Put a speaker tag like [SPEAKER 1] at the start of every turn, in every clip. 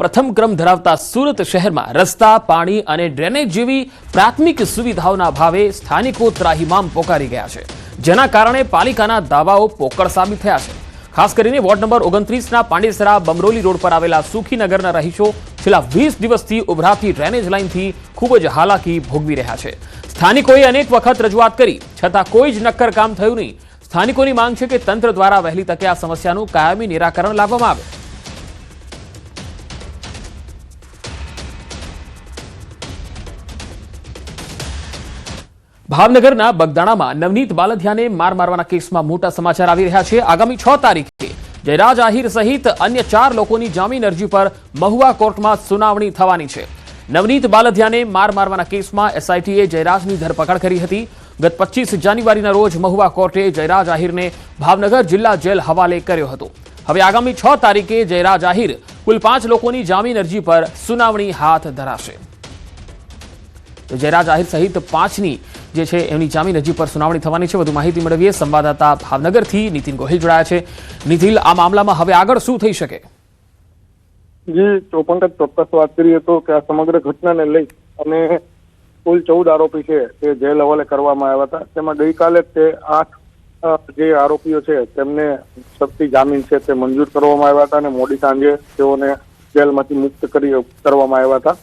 [SPEAKER 1] પ્રથમ ક્રમ ધરાવતા સુરત શહેરમાં રસ્તા, પાણી અને ડ્રેનેજ જેવી પ્રાથમિક સુવિધાઓના અભાવે સ્થાનિકો ત્રાહિમામ પોકારી ગયા છે, જેના કારણે પાલિકાના દાવાઓ પોકળ સાબિત થયા છે। ખાસ કરીને વોર્ડ નંબર 29ના પાંડેસરા બમરોલી રોડ પર આવેલા સુખીનગરના રહીશો છેલ્લા 20 દિવસથી ઉભરાતી ડ્રેનેજ લાઇનથી ખૂબ જ હાલાકી ભોગવી રહ્યા છે। સ્થાનિકોએ અનેક વખત રજૂઆત કરી છતાં કોઈ જ નક્કર કામ થયું નહીં। સ્થાનિકોની માંગ છે કે તંત્ર દ્વારા વહેલી તકે આ સમસ્યાનું કાયમી નિરાકરણ લાવવામાં આવે। ભાવનગરના બગદાણામાં નવનીત બાલધિયાને માર મારવાના કેસમાં મોટા સમાચાર આવી રહ્યા છે। આગામી 6 તારીખે જયરાજ આહિર સહિત અન્ય 4 લોકોની જામીન અરજી પર મહુવા કોર્ટમાં સુનાવણી થવાની છે। નવનીત બાલધિયાને માર મારવાના કેસમાં એસઆઈટીએ જયરાજની ધરપકડ કરી હતી। ગત 25 જાન્યુઆરીના રોજ મહુવા કોર્ટે જયરાજ આહિરને ભાવનગર જિલ્લા જેલ હવાલે કર્યો હતો। હવે આગામી 6 તારીખે જયરાજ આહિર કુલ 5 લોકોની જામીન અરજી પર સુનાવણી હાથ ધરાશે। જયરાજ આહિર સહિત 5ની જે છે એમની જામીન અરજી પર સુનાવણી થવાની છે। વધુ માહિતી મેળવીએ સંવાદદાતા ભાવનગરથી નીતિન ગોહિલ જોડાયા છે। નીતિન, આ મામલામાં હવે આગળ શું થઈ શકે?
[SPEAKER 2] જી ચોપંકજ, ચોક્કસ વાત કરીએ તો કે આ સમગ્ર ઘટનાને લઈ અને કુલ 14 આરોપી છે તે જેલ હવાલે કરવામાં આવ્યા હતા। તેમાં ગઈકાલે તે 8 જે આરોપીઓ છે તેમને શક્તિ જામીન છે તે મંજૂર કરવામાં આવ્યા હતા અને મોડી સાંજે તેઓને જેલમાંથી મુક્ત કરવામાં આવ્યા હતા।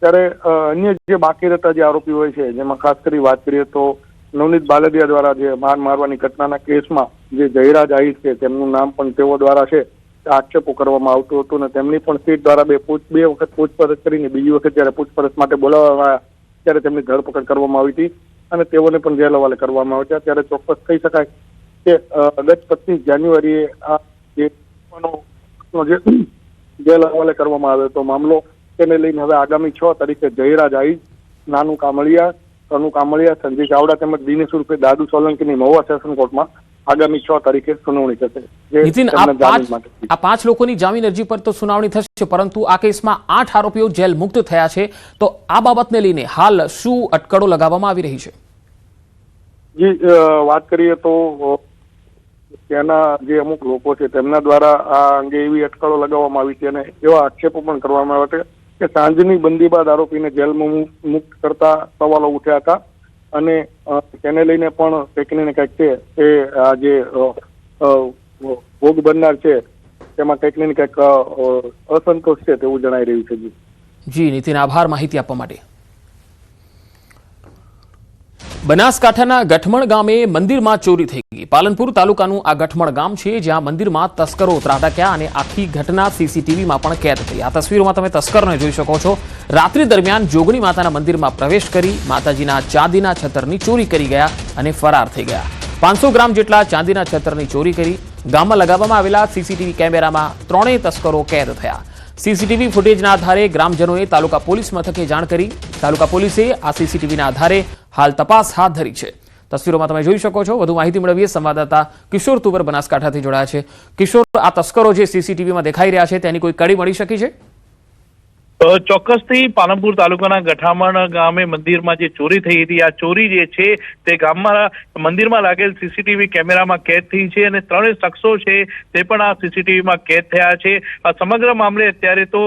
[SPEAKER 2] ત્યારે અન્ય જે બાકી રહેતા જે આરોપી હોય છે, જેમાં ખાસ કરી વાત કરીએ તો નવનીત બાલધિયા દ્વારા જે માર મારવાની ઘટનાના કેસમાં જે જયરાજ આહિર છે તેમનું નામ પણ તેઓ દ્વારા છે આક્ષેપો કરવામાં આવતું હતું અને તેમની પણ સીટ દ્વારા બે વખત પૂછપરછ કરીને બીજી વખત જ્યારે પૂછપરછ માટે બોલાવવામાં આવ્યા ત્યારે તેમની ધરપકડ કરવામાં આવી હતી અને તેઓને પણ જેલ હવાલે કરવામાં આવ્યા। ત્યારે ચોક્કસ કહી શકાય કે ગત 25 જાન્યુઆરીએ આ જે જેલ હવાલે કરવામાં આવ્યો હતો મામલો, તેને લઈને હવે આગામી 6 તારીખે જયરાજ આહિર, નાનુ કામળિયા, તનુ કામળિયા, સંજય ચાવડા તેમજ દિનેશ ઉર્ફે દાદુ સોલંકીની મહુવા સેશન કોર્ટમાં આગામી 6 તારીખે સુનાવણી થશે।
[SPEAKER 1] નીતિન, આ 5 લોકોની જામીન અરજી પર તો સુનાવણી થશે, પરંતુ આ કેસમાં 8 આરોપીઓ જેલ મુક્ત થયા છે, તો આ બાબતને લઈને હાલ શું અટકળો લગાવવામાં આવી રહી છે?
[SPEAKER 2] જી વાત કરીએ તો ત્યાંના જે અમુક લોકો છે તેમના દ્વારા આ અંગે એવી અટકળો લગાવવામાં આવી છે અને એવા આક્ષેપો પણ કરવામાં આવ્યા છે કે સાંજની બંદી બાદ આરોપીને જેલમાં મુક્ત કરતા સવાલો ઉઠ્યા હતા અને તેને લઈને પણ કંઈક ને કંઈક છે એ આ જે ભોગ બનનાર છે તેમાં કંઈક ને કંઈક અસંતોષ છે તેવું જણાઈ રહ્યું છે।
[SPEAKER 1] જી નીતિન, આભાર માહિતી આપવા માટે। બનાસકાંઠાના ગઠમણ ગામે મંદિરમાં ચોરી થઈ ગઈ। પાલનપુર તાલુકાનું આ ગઠમણ ગામ છે, જ્યાં મંદિરમાં તસ્કરો ત્રાટક્યા અને આખી ઘટના સીસીટીવીમાં પણ કેદ થઈ। આ તસવીરોમાં તમે તસ્કરોને જોઈ શકો છો। રાત્રિ દરમિયાન જોગણી માતાના મંદિરમાં પ્રવેશ કરી માતાજીના ચાંદીના છતરની ચોરી કરી ગયા અને ફરાર થઈ ગયા। 500 ગ્રામ જેટલા ચાંદીના છતરની ચોરી કરી ગામમાં લગાવવામાં આવેલા સીસીટીવી કેમેરામાં 3 તસ્કરો કેદ થયા। સીસીટીવી ફૂટેજના આધારે ગ્રામજનોએ તાલુકા પોલીસ મથકે જાણ કરી। તાલુકા પોલીસે આ સીસીટીવીના આધારે હાલ તપાસ હાથ ધરી છે। તસવીરોમાં તમે જોઈ શકો છો। વધુ માહિતી મેળવીએ સંવાદદાતા કિશોર તુવર બનાસકાંઠાથી જોડાયા છે। કિશોર, આ તસ્કરો જે સીસીટીવીમાં દેખાઈ રહ્યા છે તેની કોઈ કડી મળી શકી છે?
[SPEAKER 3] ચોક્કસથી પાલનપુર તાલુકાના ગઠામણ ગામે મંદિરમાં જે ચોરી થઈ હતી, આ ચોરી જે છે તે ગામમાં મંદિરમાં લાગેલ સીસીટીવી કેમેરામાં કેદ થઈ છે અને 3 શખ્સો છે તે પણ આ સીસીટીવીમાં કેદ થયા છે। આ સમગ્ર મામલે અત્યારે તો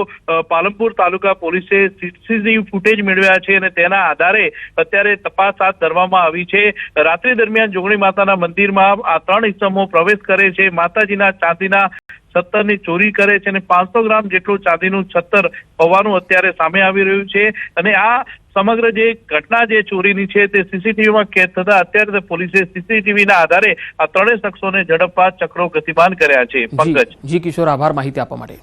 [SPEAKER 3] પાલનપુર તાલુકા પોલીસે સીસીટીવી ફૂટેજ મેળવ્યા છે અને તેના આધારે અત્યારે તપાસ હાથ ધરવામાં આવી છે। રાત્રિ દરમિયાન જોગણી માતાના મંદિરમાં આ 3 ઇસમો પ્રવેશ કરે છે, માતાજીના ચાંદીના છત્તરની ચોરી કરે છે અને 500 ગ્રામ જેટલું ચાંદીનું છત્તર હોવાનું અત્યારે સામે આવી રહ્યું છે અને આ સમગ્ર જે ઘટના જે ચોરીની છે તે સીસીટીવીમાં કેદ થતા અત્યારે પોલીસે સીસીટીવીના આધારે આ 3 શખ્સોને ઝડપવા ચક્રો ગતિમાન કર્યા છે। પંકજ।
[SPEAKER 1] જી કિશોર, આભાર માહિતી આપવા માટે।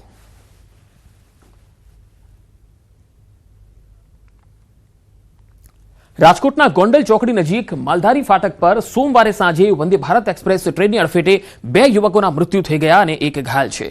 [SPEAKER 1] રાજકોટના ગોંડલ ચોકડી નજીક માલધારી ફાટક પર સોમવારે સાંજે વંદે ભારત એક્સપ્રેસ ટ્રેનની અડફેટે 2 યુવકોના મૃત્યુ થઈ ગયા અને 1 ઘાયલ છે।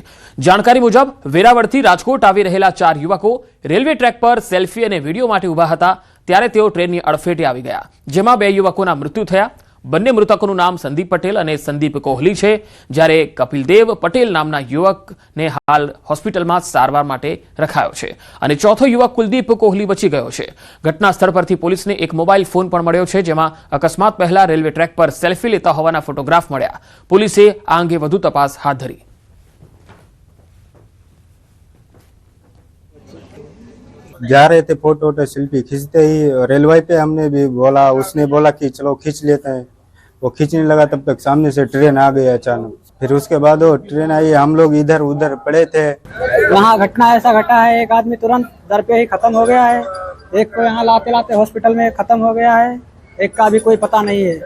[SPEAKER 1] જાણકારી મુજબ વેરાવળથી રાજકોટ આવી રહેલા 4 યુવકો રેલવે ટ્રેક પર સેલ્ફી અને વિડીયો માટે ઉભા હતા, ત્યારે તેઓ ટ્રેનની અડફેટે આવી ગયા, જેમાં 2 યુવકોના મૃત્યુ થયા। બંને મૃતકોનું નામ સંદીપ પટેલ અને સંદીપ કોહલી છે, જ્યારે કપિલદેવ પટેલ નામના યુવકને હાલ હોસ્પિટલમાં સારવાર માટે રખાયો છે અને ચોથો યુવક કુલદીપ કોહલી બચી ગયો છે। ઘટના સ્થળ પરથી પોલીસને એક મોબાઈલ ફોન પણ મળ્યો છે, જેમાં અકસ્માત પહેલા રેલવે ટ્રેક પર સેલ્ફી લેતા હોવાના ફોટોગ્રાફ મળ્યા। પોલીસે આ અંગે વધુ તપાસ હાથ ધરી।
[SPEAKER 4] जा रहे थे फोटो वोटो सेल्फी खींचते ही रेलवे पे हमने भी बोला, उसने बोला कि चलो खींच लेते हैं। वो खींचने लगा तब तक सामने से ट्रेन आ गई अचानक। फिर उसके बाद वो ट्रेन आई, हम लोग इधर उधर पड़े थे।
[SPEAKER 5] यहाँ घटना ऐसा घटा है, एक आदमी तुरंत दर पे ही खत्म हो गया है, एक को यहाँ लाते लाते हॉस्पिटल में खत्म हो गया है, एक का भी कोई पता नहीं है,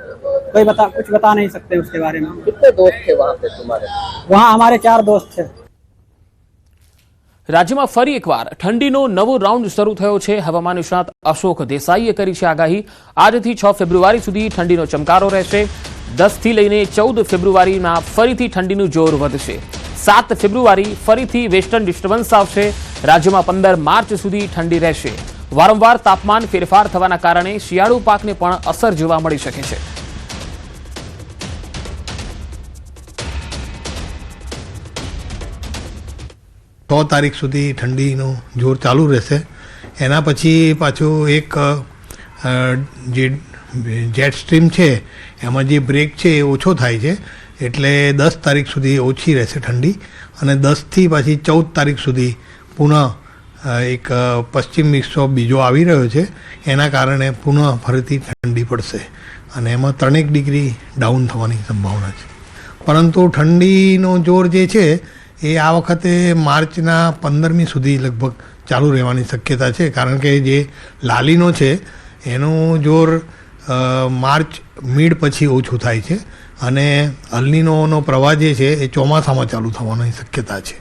[SPEAKER 5] कुछ बता नहीं सकते उसके बारे में।
[SPEAKER 6] कितने दोस्त थे वहाँ पे तुम्हारे?
[SPEAKER 5] वहाँ हमारे 4 दोस्त थे।
[SPEAKER 1] રાજ્યમાં ફરી એકવાર ઠંડીનો નવો રાઉન્ડ શરૂ થયો છે। હવામાન નિષ્ણાત અશોક દેસાઈએ કરી છે આગાહી। આજથી 6 ફેબ્રુઆરી સુધી ઠંડીનો ચમકારો રહેશે। 10 થી લઈને 14 ફેબ્રુઆરીમાં ફરીથી ઠંડીનું જોર વધશે। 7 ફેબ્રુઆરી ફરીથી વેસ્ટર્ન ડિસ્ટર્બન્સ આવશે। રાજ્યમાં 15 માર્ચ સુધી ઠંડી રહેશે। વારંવાર તાપમાન ફેરફાર થવાના કારણે શિયાળુ પાકને પણ અસર જોવા મળી શકે છે।
[SPEAKER 7] तो तारीख सुधी ठंडीनो जोर चालू रहेशे। एना पछी पाछो एक जे जेट स्ट्रीम छे एमां जे ब्रेक छे ओछो थाय छे, एटले 10 तारीख सुधी ओछी रहेशे ठंडी। अने 10 थी पाछी 14 तारीख सुधी पुनः एक पश्चिम विक्षोभ बीजो आवी रह्यो छे, एना कारणे पुनः फरीथी ठंडी पड़शे अने एमां 3 डिग्री डाउन थवानी संभावना छे। परंतु ठंडीनो जोर जे छे એ આ વખતે માર્ચના 15મી સુધી લગભગ ચાલુ રહેવાની શક્યતા છે, કારણ કે જે લાલીનો છે એનું જોર માર્ચ મિડ પછી ઓછું થાય છે અને અલ્નીનોનો પ્રવાહ જે છે એ ચોમાસામાં ચાલુ થવાની શક્યતા છે।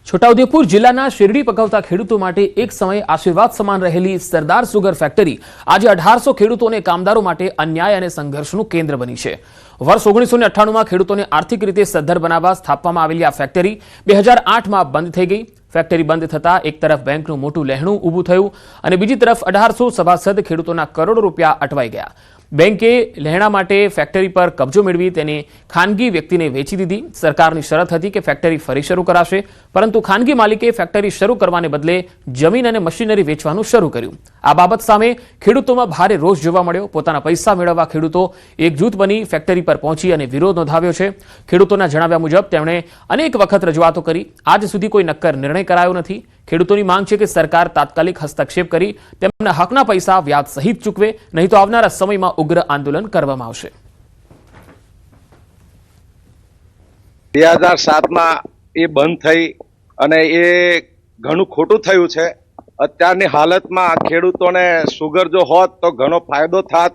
[SPEAKER 1] છોટાઉદેપુર જિલ્લાના શેરડી પકવતા ખેડૂતો માટે એક સમયે આશીર્વાદ સમાન રહેલી સરદાર સુગર ફેક્ટરી આજે 1800 ખેડૂતો અને કામદારો માટે અન્યાય અને સંઘર્ષનું કેન્દ્ર બની છે। વર્ષ 1998માં ખેડૂતોને આર્થિક રીતે સદ્ધર બનાવવા સ્થાપવામાં આવેલી આ ફેક્ટરી 2008માં બંધ થઈ ગઈ। ફેક્ટરી બંધ થતા એક તરફ બેંકનું મોટું લહેણું ઊભું થયું અને બીજી તરફ 1800 સભાસદ ખેડૂતોના કરોડો રૂપિયા અટવાઈ ગયા। બેંકે લહેણા માટે ફેક્ટરી પર કબજો મેળવી તેને ખાનગી વ્યક્તિને વેચી દીધી। સરકારની શરત હતી કે ફેક્ટરી ફરી શરૂ કરાશે, પરંતુ ખાનગી માલિકે ફેક્ટરી શરૂ કરવાને બદલે જમીન અને મશીનરી વેચવાનું શરૂ કર્યું। આ બાબત સામે ખેડૂતોમાં ભારે રોષ જોવા મળ્યો। પોતાના પૈસા મેળવવા ખેડૂતો એકજૂથ બની ફેક્ટરી પર પહોંચી અને વિરોધ નોંધાવ્યો છે। ખેડૂતોના જણાવ્યા મુજબ તેમણે અનેક વખત રજૂઆતો કરી, આજ સુધી કોઈ નક્કર નિર્ણય કરાયો નથી। ખેડૂતોની માંગ છે કે સરકાર તાત્કાલિક હસ્તક્ષેપ કરી તેમના હકના પૈસા વ્યાજ સહિત ચૂકવે, નહીં તો આવનારા સમયમાં ઉગ્ર આંદોલન કરવામાં આવશે।
[SPEAKER 8] 2007માં એ બંધ થઈ અને એ ઘણું ખોટું થયું છે। અત્યારની હાલતમાં ખેડૂતોને સુગર જો હોત તો ઘણો ફાયદો થાત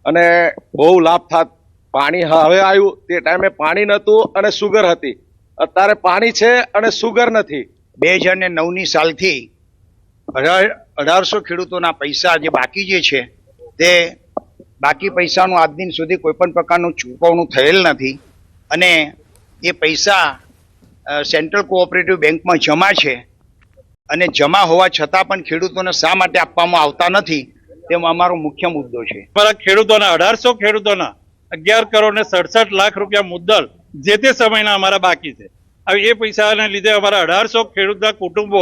[SPEAKER 8] અને બહુ લાભ થાત। પાણી હવે આવ્યું, તે ટાઈમે પાણી નહોતું અને સુગર હતી, અત્યારે પાણી છે અને સુગર નથી।
[SPEAKER 9] 2009ની સાલથી 1800 ખેડૂતોના પૈસા જે બાકી જે છે તે બાકી પૈસાનું આજ દિન સુધી કોઈ પણ પ્રકારનું ચૂકવણું થયેલ નથી અને એ પૈસા સેન્ટ્રલ કોઓપરેટિવ બેંકમાં જમા છે અને જમા હોવા છતાં પણ ખેડૂતોને શા માટે આપવામાં આવતા નથી તે અમારો મુખ્ય મુદ્દો છે।
[SPEAKER 10] અમારા ખેડૂતોના 1800 ખેડૂતોના 11 કરોડ ને 67 લાખ રૂપિયા મુદ્દલ જે તે સમયના અમારા બાકી છે। હવે એ પૈસાને લીધે અમારા 1800 ખેડૂતના કુટુંબો,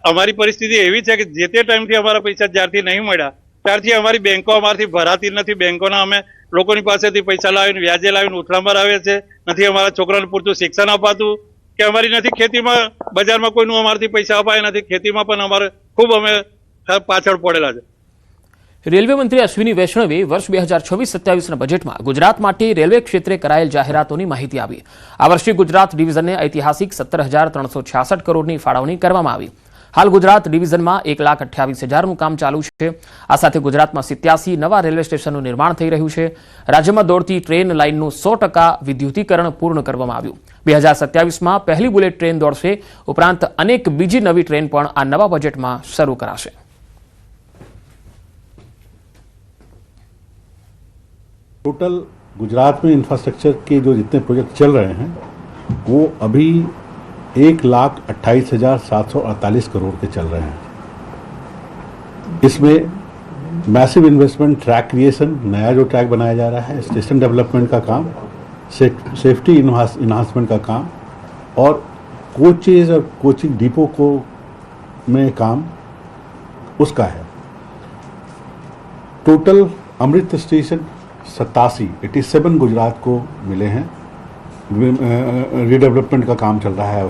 [SPEAKER 10] અમારી પરિસ્થિતિ એવી છે કે જે તે ટાઈમથી અમારા પૈસા જ્યારથી નહીં મળ્યા ત્યારથી અમારી બેંકો અમારાથી ભરાતી નથી। બેંકોના અમે લોકોની પાસેથી પૈસા લાવીને વ્યાજે લાવીને ઉથલામાં આવે છે, નથી અમારા છોકરાને પૂરતું શિક્ષણ અપાતું કે અમારી નથી ખેતીમાં બજારમાં કોઈનું અમારાથી પૈસા અપાય નથી। ખેતીમાં પણ અમારે ખૂબ અમે પાછળ પડેલા છે।
[SPEAKER 1] રેલવે મંત્રી અશ્વિની વૈષ્ણવે વર્ષ 2026-27ના બજેટમાં ગુજરાત માટે રેલવે ક્ષેત્રે કરાયેલ જાહેરાતોની માહિતી આપી। આ વર્ષે ગુજરાત ડિવિઝનને ઐતિહાસિક 17,366 કરોડની ફાળવણી કરવામાં આવી। હાલ ગુજરાત ડિવિઝનમાં 1,28,000નું કામ ચાલુ છે। આ સાથે ગુજરાતમાં 87 નવા રેલવે સ્ટેશનનું નિર્માણ થઈ રહ્યું છે। રાજ્યમાં દોડતી ટ્રેન લાઇનનું 100% વિદ્યુતીકરણ પૂર્ણ કરવામાં આવ્યું। 2027માં પહેલી બુલેટ ટ્રેન દોડશે, ઉપરાંત અનેક બીજી નવી ટ્રેન પણ આ નવા બજેટમાં શરૂ કરાશે।
[SPEAKER 11] टोटल गुजरात में इंफ्रास्ट्रक्चर के जो जितने प्रोजेक्ट चल रहे हैं वो अभी 1,28,748 करोड़ के चल रहे हैं। इसमें मैसिव इन्वेस्टमेंट, ट्रैक क्रिएशन, नया जो ट्रैक बनाया जा रहा है, स्टेशन डेवलपमेंट का काम, सेफ्टी इन्हांसमेंट का काम और कोचेज और कोचिंग डिपो को में काम उसका है। टोटल अमृत स्टेशन 87 गुजरात को मिले हैं। रीडेवलपमेंट का काम चल रहा है,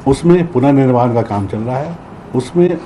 [SPEAKER 11] उसमें पुनर्निर्माण का काम चल रहा है उसमें